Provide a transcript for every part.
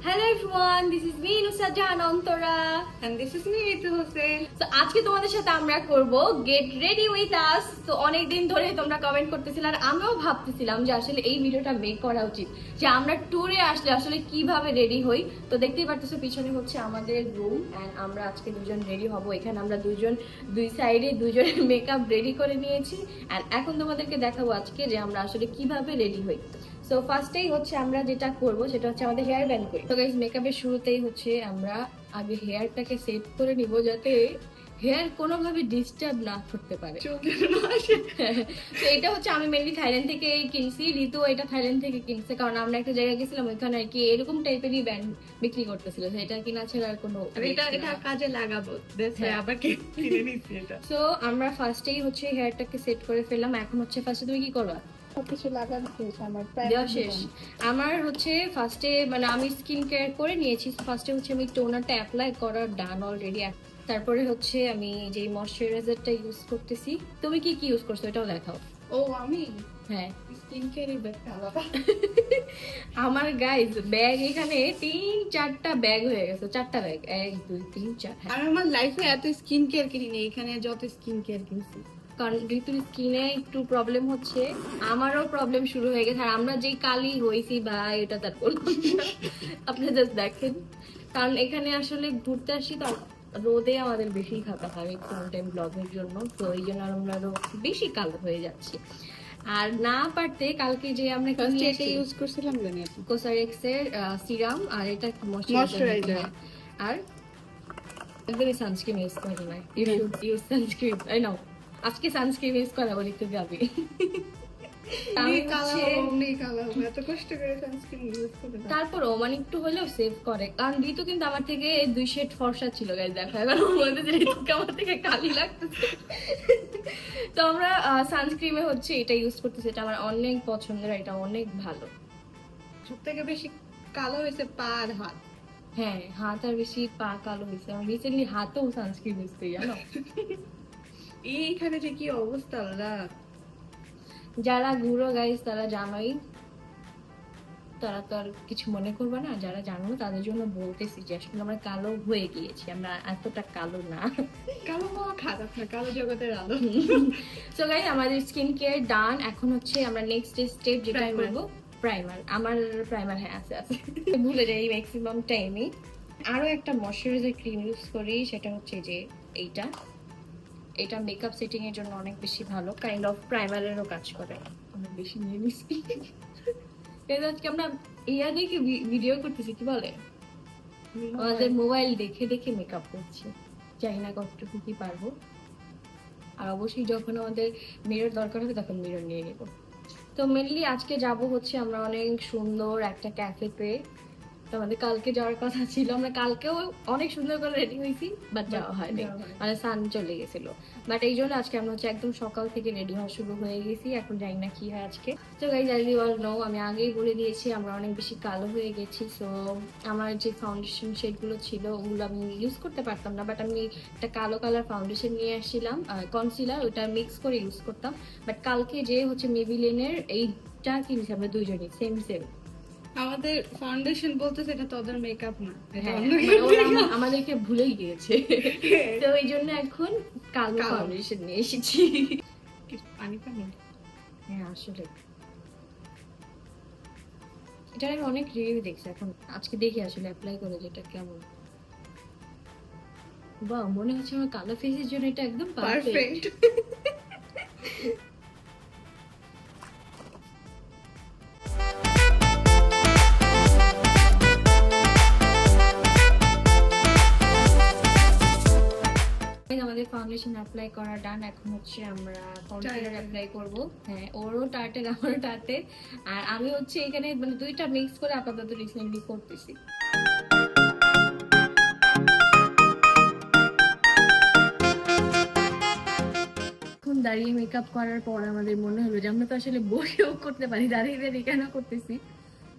Hello everyone, this is me Nusrat Jahan Antara and this is me Ritu Hussein. তো আজকে তোমাদের সাথে আমরা করব গেট রেডি উইথ আস। তো অনেক দিন ধরে তোমরা কমেন্ট করতেছিলে আর আমিও ভাবতেছিলাম যে আসলে এই ভিডিওটা মেক করা উচিত, যে আমরা ট্যুরে আসলে আসলে কিভাবে রেডি হই। তো দেখতেই পারতেছো পিছনে হচ্ছে আমাদের রুম এন্ড আমরা আজকে দুজন রেডি হব। এখানে আমরা দুই সাইডে দুজনের মেকআপ রেডি করে নিয়েছি এন্ড এখন তোমাদেরকে দেখাবো আজকে যে আমরা আসলে কিভাবে রেডি হই। সো ফার্স্টেই হচ্ছে আমরা যেটা করব সেটা হচ্ছে আমাদের হেয়ার ব্যান্ড করি। তো গাইস মেকআপের শুরুতেই হচ্ছে আমরা আগে হেয়ারটাকে সেট করে নিব যাতে হেয়ার কোনোভাবে ডিস্টার্ব না করতে পারে। তো এটা হচ্ছে আমি মেনলি থাইল্যান্ড থেকে কিনছি, ঋতু এটা থাইল্যান্ড থেকে কিনছে, কারণ আমরা একটা জায়গায় গেছিলাম ওইখানে আর কি এরকম টাইপেরই ব্যান্ড বিক্রি করতেছিল। এটা কিনা ছাড়া আর কোনো এটা কাজে লাগাবো, আবার কিনে নিচ্ছি এটা। সো আমরা ফার্স্টেই হচ্ছে হেয়ারটাকে সেট করে ফেললাম। এখন হচ্ছে ফার্স্টে তুমি কি করবা? সবকিছু লাগানো শেষ, আমার দেওয়া শেষ। আমার হচ্ছে ফার্স্টে মানে আমি স্কিন কেয়ার করে নিয়েছি। ফার্স্টে হচ্ছে আমি টোনারটা অ্যাপ্লাই করা ডান অলরেডি। তারপরে হচ্ছে আমি যে ময়শ্চারাইজারটা ইউজ করতেছি। তুমি কি কি ইউজ করছো এটাও দেখাও। ও আমি হ্যাঁ স্কিন কেয়ারের ব্যাগটা আলাদা। আমার গাইজ ব্যাগ এখানে 3-4টা ব্যাগ হয়ে গেছে, 4টা ব্যাগ, 1 2 3 4। আর আমার লাইফে এত স্কিন কেয়ার কিনি এখানে যত স্কিন কেয়ার কিনছি। কারণ ঋতুর স্কিনে একটু প্রবলেম হচ্ছে, আমারও প্রবলেম শুরু হয়ে গেছে। আর আমরা যেই কালি হয়েছি ভাই এটা তার আপনি জাস্ট দেখেন। কারণ এখানে আসলে ঘুরতে আসি তো রোদে আমাদের বেশি থাকা হয় ফুল টাইম ব্লগের জন্য, তো এই জন্য আমরা আরো বেশি কালো হয়ে যাচ্ছি। আর না পারতে কালকে যে আমরা এটা ইউজ করছিলাম জানি আপনি কোসারেক্স এর সিরাম আর এটা ময়শ্চারাইজার আর একদমই সানস্ক্রিন ইউজ করে না। You should use sunscreen. I know আজকে সানস্ক্রিন ইউজ করা বলি একটু যাবে। তারপরও মানে একটু হলেও সেভ করে, কারণ ঋতু কিন্তু আমার থেকে 2 শেড ফর্সা ছিল গাইস। দেখো এখন মনে হচ্ছে ঋতুকে আমার থেকে কালি লাগতেছে। তো আমরা সানস্ক্রিমে হচ্ছে এটা ইউজ করতেছি, এটা আমার অনেক পছন্দের, এটা অনেক ভালো। সব থেকে বেশি কালো হয়েছে পা আর হাত। হ্যাঁ হাত আর বেশি পা কালো হয়েছে। আমি রিসেন্টলি হাতেও সানস্ক্রিন ইউজ করি জানো। এইখানে যে কি অবস্থা, যারা ঘুরো গাইস তারা জানোই, তারা তো আর কিছু মনে করবে না। যারা জানো তাদের জন্য বলতেছি যে আসলে আমরা কালো হয়ে গিয়েছি, আমরা এতটা কালো না। কালো হওয়া খারাপ না, কালো জগতের আলো। সো গাইস আমাদের স্কিন কেয়ার ডান। এখন হচ্ছে আমরা নেক্সট স্টেপ যেটা আমি বলবো প্রাইমার। আমার প্রাইমার হ্যাঁ আছে ভুলে যাই ম্যাক্সিমাম টাইমে। আরো একটা ময়শ্চারাইজার ক্রিম ইউজ করি, সেটা হচ্ছে যে এটা মেকআপ সেটিং এর জন্য অনেক বেশি ভালো, কাইন্ড অফ প্রাইমারেরও কাজ করে। অনেক বেশি নিয়ে নিচ্ছি। আজকে আমরা ইয়া দেখে ভিডিও করতেছি, কি বলে আমাদের মোবাইল দেখে দেখে মেকআপ করছি। জানি না কতটুকু কি পারবো। আর অবশ্যই যখন আমাদের মিরর দরকার হবে তখন মিরর নিয়ে নেব। তো মেনলি আজকে যাব হচ্ছে আমরা অনেক সুন্দর একটা ক্যাফেতে। তো আমাদের কালকে যাওয়ার কথা ছিল, আমরা কালকেও অনেক সুন্দর করে রেডি হয়েছি বাট যাওয়া হয়নি, মানে সান চলে গেছিল। বাট এই জন্য আজকে আমরা হচ্ছে একদম সকাল থেকে রেডি হওয়া শুরু হয়ে গেছি। এখন জানি না কি হয় আজকে। তো guys as you all know, আমি আগেই বলে দিয়েছি আমরা অনেক বেশি কালো হয়ে গেছি। সো আমার যে ফাউন্ডেশন শেডগুলো ছিল ওগুলো আমি ইউজ করতে পারতাম না, বাট আমি একটা কালো কালার ফাউন্ডেশন নিয়ে আসছিলাম, কনসিলার, ওটা মিক্স করে ইউজ করতাম। বাট কালকে যে হচ্ছে মেবিলিনের এইটা কিনেছি আমরা দুইজনই সেম। আমাদের ফাউন্ডেশন বলতেছে এটা তো ওদের মেকআপ না, আমাদেরকে ভুলেই গিয়েছে। তো এই জন্য এখন কালো ফাউন্ডেশন নিয়ে এসেছি। পানি পানি হ্যাঁ আসলে এটা আমি অনেক রিভিউ দেখছি, এখন আজকে দেখি আসলে অ্যাপ্লাই করে যেটা কেমন। বাহ মনে হচ্ছে আমার কালো ফেসের জন্য এটা একদম পারফেক্ট। আমাদের ফাউন্ডেশন অ্যাপ্লাই করা ডান। এখন হচ্ছে আমরা কনসিলার অ্যাপ্লাই করব। হ্যাঁ ওরও টার্টেল আমারও টার্টেল। আর আমি হচ্ছে এখানে মানে দুইটা মিক্স করে আপাতত রিসেন্টলি করতেছি। এখন দাঁড়িয়ে মেকআপ করার পর আমাদের মনে হলো যে আমরা তো আসলে বসেও করতে পারি, দাঁড়িয়ে দাঁড়িয়ে কেন করতেছি।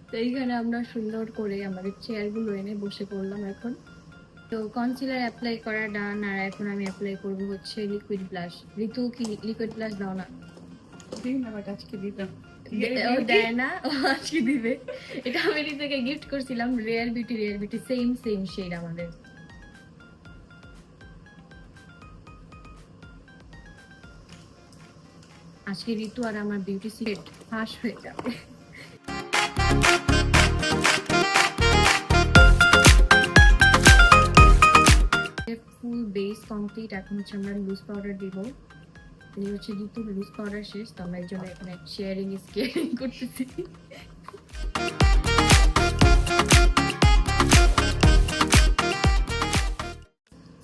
তো এইখানে আমরা সুন্দর করে আমাদের চেয়ারগুলো এনে বসে পড়লাম এখন। তো কনসিলার অ্যাপ্লাই করা ডান। আর এখন আমি অ্যাপ্লাই করব হচ্ছে লিকুইড ব্লাশ। ঋতু কি লিকুইড ব্লাশ দাও না? বাট আজকে দিতাম ও দেয় না, ও আজকে দিবে। এটা আমি ঋতুকে গিফট করছিলাম, রেয়ার বিউটি সেম শেড আমাদের। আজকে ঋতু আর আমার বিউটি সিক্রেট ফাঁস হয়ে যাবে। ফুল বেস কমপ্লিট, এখন হচ্ছে আমরা লুজ পাউডার দিব। এই হচ্ছে ঋতু লুজ পাউডার শেষ, তো আমরা এই জন্য এখানে শেয়ারিং ইজ কেয়ারিং করতেছি।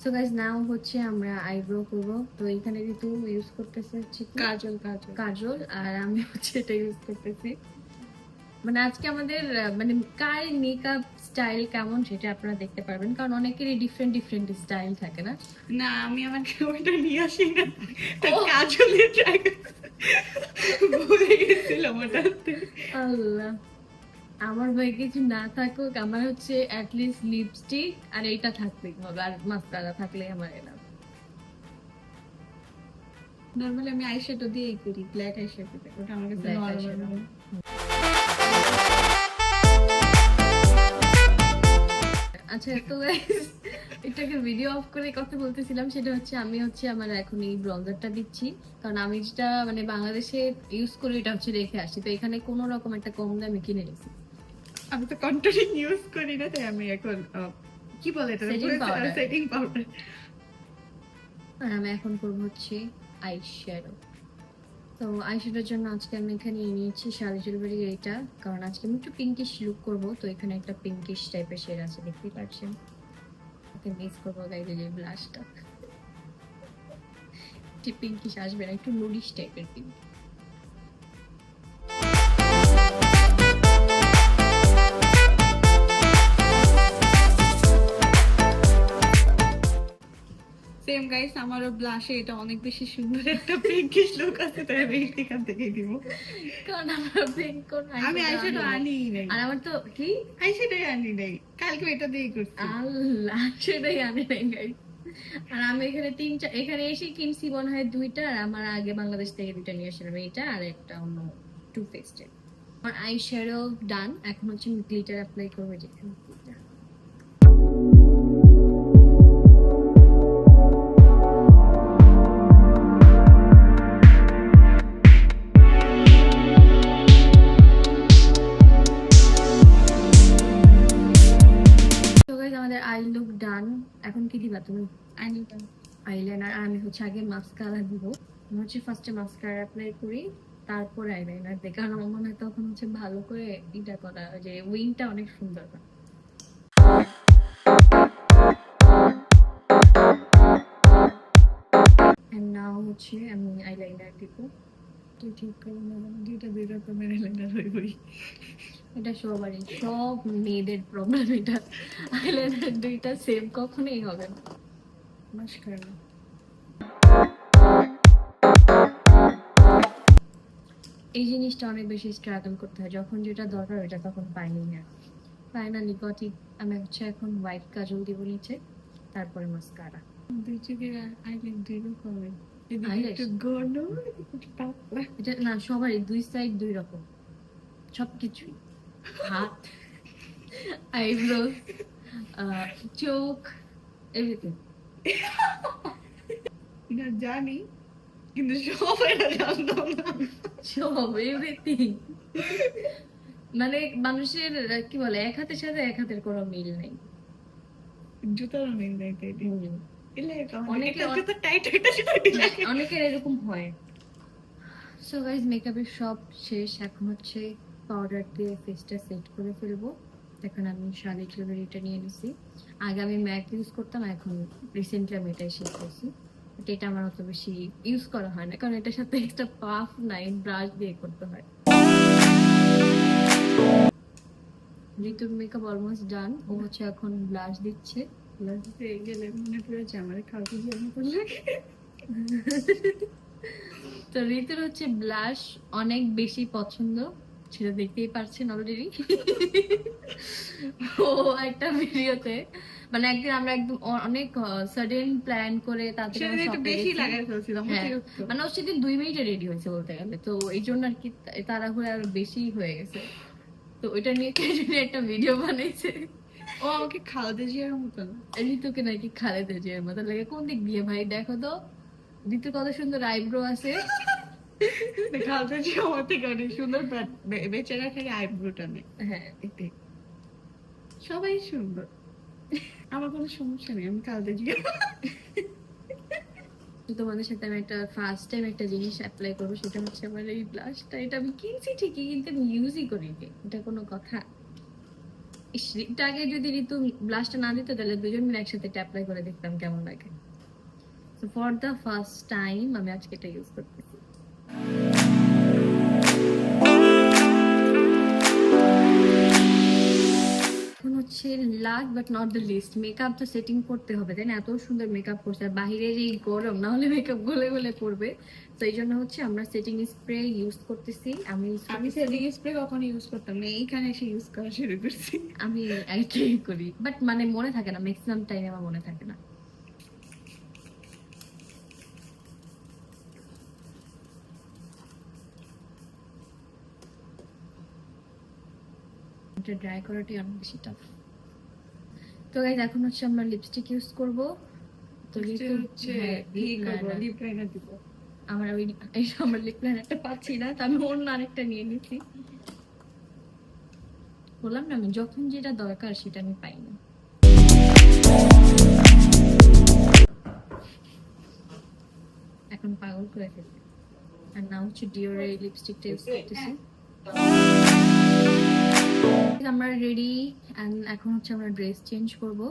সো গাইস নাও হচ্ছে আমরা আইব্রো করব। তো এখানে ঋতু ইউজ করতেছে হচ্ছে কি? কাজল আর আমি হচ্ছে এটা ইউজ করতেছি। মানে আজকে আমাদের মানে কার মেকআপ স্টাইল কেমন সেটা আপনারা দেখতে পারবেন, কারণ অনেকেরই ডিফারেন্ট স্টাইল থাকে না। না আমি আমার ওটা নিয়ে আসি না, কাজলে ট্রাই ভুলে গেছিলাম ওটাতে। আল্লাহ, আমার ভাই কিছু না থাকুক, আমার হচ্ছে অ্যাটলিস্ট লিপস্টিক আর এইটা থাকলেই হবে, আর মাস্কারা থাকলেই আমার এনাফ। নরমালি আমি আইশ্যাডো দিয়েই করি, ব্ল্যাক আইশ্যাডো, ওটা আমার কাছে Black নরমাল। eyeshadow। আচ্ছা, তো guys, এটাকে ভিডিও অফ করে কথা বলতেছিলাম, সেটা হচ্ছে আমি হচ্ছে আমার এখন এই ব্রঞ্জারটা দিচ্ছি, কারণ আমি যেটা মানে বাংলাদেশে ইউজ করি এটা হচ্ছে রেখে আসি, তো এখানে কোনো রকম একটা কম দামে কিনে নিয়েছি। আমি তো কন্ট্রোলিং ইউজ করি না, তাই আমি এখন কি বলে এটা, সেটিং পাউডার। আর আমি এখন করবো হচ্ছে আই শ্যাডো। তো আই শ্যাডোর জন্য আজকে আমি এখানে নিয়েছি শাড়ি জুয়েলারি এইটা, কারণ আজকে আমি একটু পিঙ্কিশ লুক করবো, তো এখানে একটা পিঙ্কিশ টাইপের শেড আছে, দেখতেই পাচ্ছেন। ওকে মিস করবো গাইজ, এই ব্লাশটা ঠিক পিঙ্কিশ আসবে না, একটু নুডিশ টাইপের পিঙ্ক। সেম গাইস, আমারও ব্লাশে এটা অনেক বেশি সুন্দর একটা পিঙ্কিশ লুক আছে, তাই আমি এখান থেকে দিব। কারণ আমার পিঙ্ক কোন আমি আইশ্যাডো আনি নাই, আর আমার তো কি আইশ্যাডো আনি নাই, কালকে এটা দিয়েই করছি। আল্লাহ, সেটাই আনে নাই গাইজ। আর আমি এখানে এখানে এসে কিনছি মনে হয় দুইটা, আর আমার আগে বাংলাদেশ থেকে দুইটা নিয়ে আসলাম, এইটা আর একটা অন্য টু ফেস্টের। আমার আই শ্যাডো ডান, এখন হচ্ছে আমি গ্লিটার অ্যাপ্লাই করবো যেখানে। আমাদের আই লুক ডান, এখন কি দিবা তুমি? আইলাইনার। আর আমি হচ্ছে আগে মাস্কারা দিব। আমি হচ্ছে ফার্স্টে মাস্কারা অ্যাপ্লাই করি, তারপর আইলাইনার দিই, কারণ আমার মনে হয় তখন হচ্ছে ভালো করে এটা করা, যে উইংটা অনেক সুন্দর হয়। নাও হচ্ছে আমি আইলাইনার দিব। তুই ঠিক করে দুইটা দুই রকমের আইলাইনার হইবই। এটা সবারই, সব মেয়েদের প্রবলেম এটা, আইলাইনার দুইটা সেম কখনোই হবে না। মাস্কারা এই জিনিসটা অনেক বেশি স্ট্রাগল করতে হয়, যখন যেটা দরকার ওটা তখন পাইনি না। Finally got it. আমি হচ্ছে এখন হোয়াইট কাজল দিব নিচে, তারপরে মাস্কারা। দুই চোখের আইলাইন দুই রকমের, Eyelash? একটু ঘন একটু পাতলা। এটা না, সবারই দুই সাইড দুই রকম, সবকিছুই, হাত, আইব্রো, চোখ, এভরিথিং। না জানি, কিন্তু সবাই জানতাম না। সব এভরিথিং। মানে মানুষের কি বলে, এক হাতের সাথে এক হাতের কোনো মিল নেই। জুতার মিল নাই, তাই অনেকে অনেকের এরকম হয়। সো গাইস, মেকআপের সব শেষ, এখন হচ্ছে পাউডার দিয়ে ফেসটা সেট করে ফেলবো। এখন আমি শাড়ি জুয়েলারিটা নিয়ে নিছি। আগে আমি ম্যাক ইউজ করতাম, এখন রিসেন্টলি আমি এটাই শেষ করছি। বাট এটা আমার অত বেশি ইউজ করা হয় না, কারণ এটার সাথে একটা পাফ নাই, ব্রাশ দিয়ে করতে হয়। ঋতুর মেকআপ অলমোস্ট ডান, ও হচ্ছে এখন ব্লাশ দিচ্ছে। ব্লাশ দিতে গেলে মনে পড়েছে আমার কাউকে জানি করলে। তো ঋতুর হচ্ছে ব্লাশ অনেক বেশি পছন্দ, সেটা দেখতেই পারছেন অলরেডি। ও একটা ভিডিওতে মানে একদিন আমরা একদম অনেক সাডেন প্ল্যান করে তারপরে সেদিন একটু বেশি লাগাই ফেলছিলাম হ্যাঁ, অতিরিক্ত। মানে ও সেদিন 2 মিনিটে রেডি হয়েছে বলতে গেলে, তো এই জন্য আর কি তাড়াহুড়ো আর বেশি হয়ে গেছে। তো ওইটা নিয়ে কেটে একটা ভিডিও বানাইছে, ও আমাকে খালেদা জিয়ার মতন। ঋতুকে নাকি খালেদা জিয়ার মতো লাগে। কোন দিক দিয়ে ভাই দেখো তো, ঋতু কত সুন্দর আইব্রো আছে। খালেদা জিয়া আমার থেকে অনেক সুন্দর, বেচারা খালি আইব্রোটা নেই। হ্যাঁ, এটাই। সবাই সুন্দর, আমার কোনো সমস্যা নেই, আমি খালেদা জিয়া। তোমাদের সাথে আমি একটা ফার্স্ট টাইম একটা জিনিস অ্যাপ্লাই করবো, সেটা হচ্ছে আমার এই ব্লাশটা। এটা আমি কিনছি ঠিকই, কিন্তু আমি ইউজই করিনি, এটা কোনো কথা? ইস, এটা আগে যদি ঋতু ব্লাশটা না দিত তাহলে দুজন মিলে একসাথে এটা অ্যাপ্লাই করে দেখতাম কেমন লাগে। So for the first time আমি আজকে এটা ইউজ করতেছি। এখন হচ্ছে last but not the least, makeup তো সেটিং করতে হবে, তাই না? এত সুন্দর মেকআপ করছে, আর বাহিরে যে এই গরম, না হলে মেকআপ গলে গলে পড়বে। তো এই জন্য হচ্ছে আমরা সেটিং স্প্রে ইউজ করতেছি। আমি সেটিং স্প্রে কখনো ইউজ করতাম না, এইখানে এসে ইউজ করা শুরু করছি। আমি একই করি, বাট মানে মনে থাকে না, ম্যাক্সিমাম টাইম আমার মনে থাকে না। এটা ড্রাই করাটাই অনেক বেশি টাফ। তো গাইস এখন হচ্ছে আমরা লিপস্টিক ইউজ করব। তো লিপ লাইনার দিব। আমার আমার লিপ লাইনারটা পাচ্ছি না, তো আমি অন্য আরেকটা নিয়ে নিচ্ছি। বললাম না, আমি যখন যেটা দরকার সেটা আমি পাই না। এখন পাগল করে ফেলবে। আর না হচ্ছে ডিওরের লিপস্টিকটা ইউজ করতেছি। আমরা রেডি, এখন হচ্ছে আমরা ড্রেস চেঞ্জ করবো।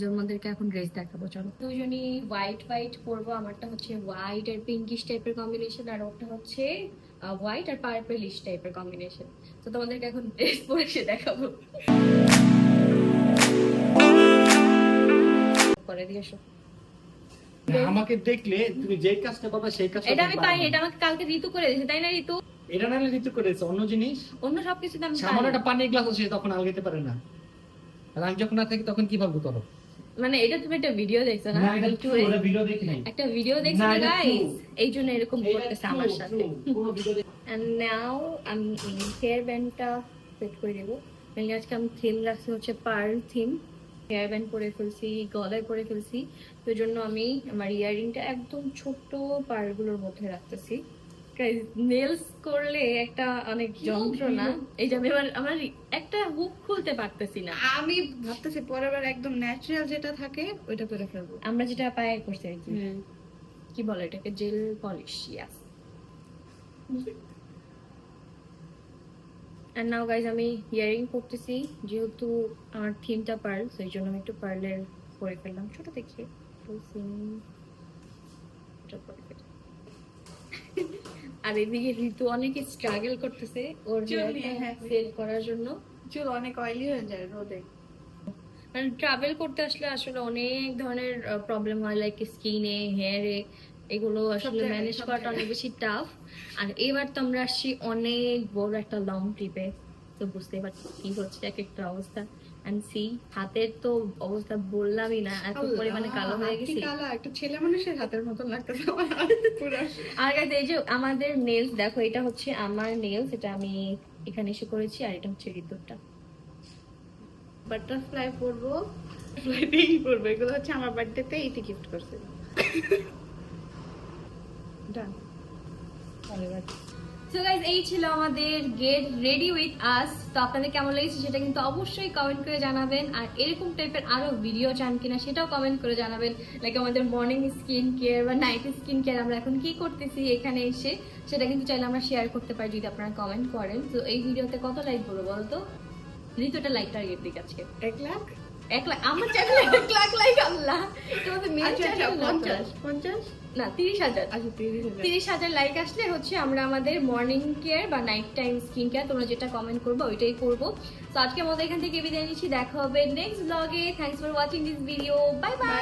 তোমাদেরকে এখন ড্রেস দেখাবো, চলো। দুজনই হোয়াইট হোয়াইট পরবো। আমারটা হচ্ছে হোয়াইট আর পিঙ্কিশ টাইপের কম্বিনেশন, আর ওটা হচ্ছে হোয়াইট আর পার্পলিশ টাইপের কম্বিনেশন। তো তোমাদেরকে এখন ড্রেস পরে সে দেখাবো। পরে দিয়ে এসো। আমাকে দেখলে তুমি যে কাজটা করবে সেই কাজটা এটা আমি পাইনি, এটা আমাকে কালকে ঋতু করে দিয়েছে, তাই না ঋতু? এটা নাহলে ঋতু করেছে অন্য জিনিস, অন্য সবকিছু আমি সামান্য একটা পানির গ্লাস আছে তখন আলগাতে পারে না। আর আমি যখন না থাকি তখন কিভাবে করো? মানে এটা তুমি একটা ভিডিও দেখছো না? না এটা true, ওটা ভিডিও দেখি নাই। একটা ভিডিও দেখছো না, না এটা গাইস, true। এই জন্য এরকম করতেছে আমার True, সাথে। true, কোনো ভিডিও And now আমি হেয়ার ব্যান্ডটা সেট করে দেব। মানে আজকে আমি থিম রাখছি হচ্ছে পার্ল থিম। হেয়ার ব্যান্ড পরে ফেলছি, গলায় পরে ফেলছি, তো এই জন্য আমি আমার ইয়ারিংটা একদম ছোট্ট পার্লগুলোর মধ্যে রাখতেছি। নেলস করলে একটা অনেক যন্ত্রণা, এই যে আমি আমার একটা হুক খুলতে পারতেছি না। আমি ভাবতেছি পরের বার একদম ন্যাচারাল যেটা থাকে ওইটা করে ফেলবো। আমরা যেটা পায়ে করছি আর কি, কি বলে এটাকে, জেল পলিশ। ইয়াস। আর নাও গাইজ আমি ইয়ারিং করতেছি, যেহেতু আমার থিমটা পার্ল, সেই জন্য আমি একটু পার্লের করে ফেললাম ছোট দেখে। আর এদিকে ঋতু অনেক স্ট্রাগল করতেছে ওর সেল করার জন্য। চুল অনেক অয়েলি হয়ে যায় রোদে। মানে ট্রাভেল করতে আসলে আসলে অনেক ধরনের প্রবলেম হয়, লাইক স্কিনে, হেয়ারে, এগুলো আসলে ম্যানেজ করাটা অনেক বেশি টাফ। আর এবার তো আমরা আসছি অনেক বড় একটা লং ট্রিপে, তো বুঝতেই পারছি কি হচ্ছে এক একটা অবস্থা। এন্ড সি হাতের তো অবস্থা বললামই না, এত পরিমাণে কালো হয়ে গেছে। কালো একটা ছেলে মানুষের হাতের মতন লাগতেছে আমার পুরো। আর গাইস এই যে আমাদের নেলস দেখো, এটা হচ্ছে আমার নেলস, এটা আমি এখানে এসে করেছি, আর এটা হচ্ছে ঋতুরটা। বাটারফ্লাই পরবো, ফ্লাইটেই পরবো। এগুলো হচ্ছে আমার বার্থডেতে এইটা গিফট করছে। ডান। সো গাইস এই ছিল আমাদের গেট রেডি উইথ আস। তো আপনাদের কেমন লেগেছে সেটা কিন্তু অবশ্যই কমেন্ট করে জানাবেন, আর এরকম টাইপের আরো ভিডিও চান কিনা সেটাও কমেন্ট করে জানাবেন। লাইক আমাদের মর্নিং স্কিন কেয়ার বা নাইট স্কিন কেয়ার আমরা এখন কি করতেছি এখানে এসে, সেটা কিন্তু চাইলে আমরা শেয়ার করতে পারি যদি আপনারা কমেন্ট করেন। তো এই ভিডিওতে কত লাইক করবো বলতো? ঋতুটা লাইক টার্গেট দিক আজকে 1 লাখ। 1 লাখ আমার চ্যানেলে 1 লাখ লাইক। আল্লাহ, তোমাদের মেন আচ্ছা চ্যানেল 50 না 30,000। আচ্ছা 30,000। 30,000 লাইক আসলে হচ্ছে আমরা আমাদের মর্নিং কেয়ার বা নাইট টাইম স্কিন কেয়ার তোমরা যেটা কমেন্ট করবো ওইটাই করবো। তো আজকে আমাদের এখান থেকে বিদায় নিচ্ছি, দেখা হবে নেক্সট ব্লগে। Thanks for watching this video, bye bye.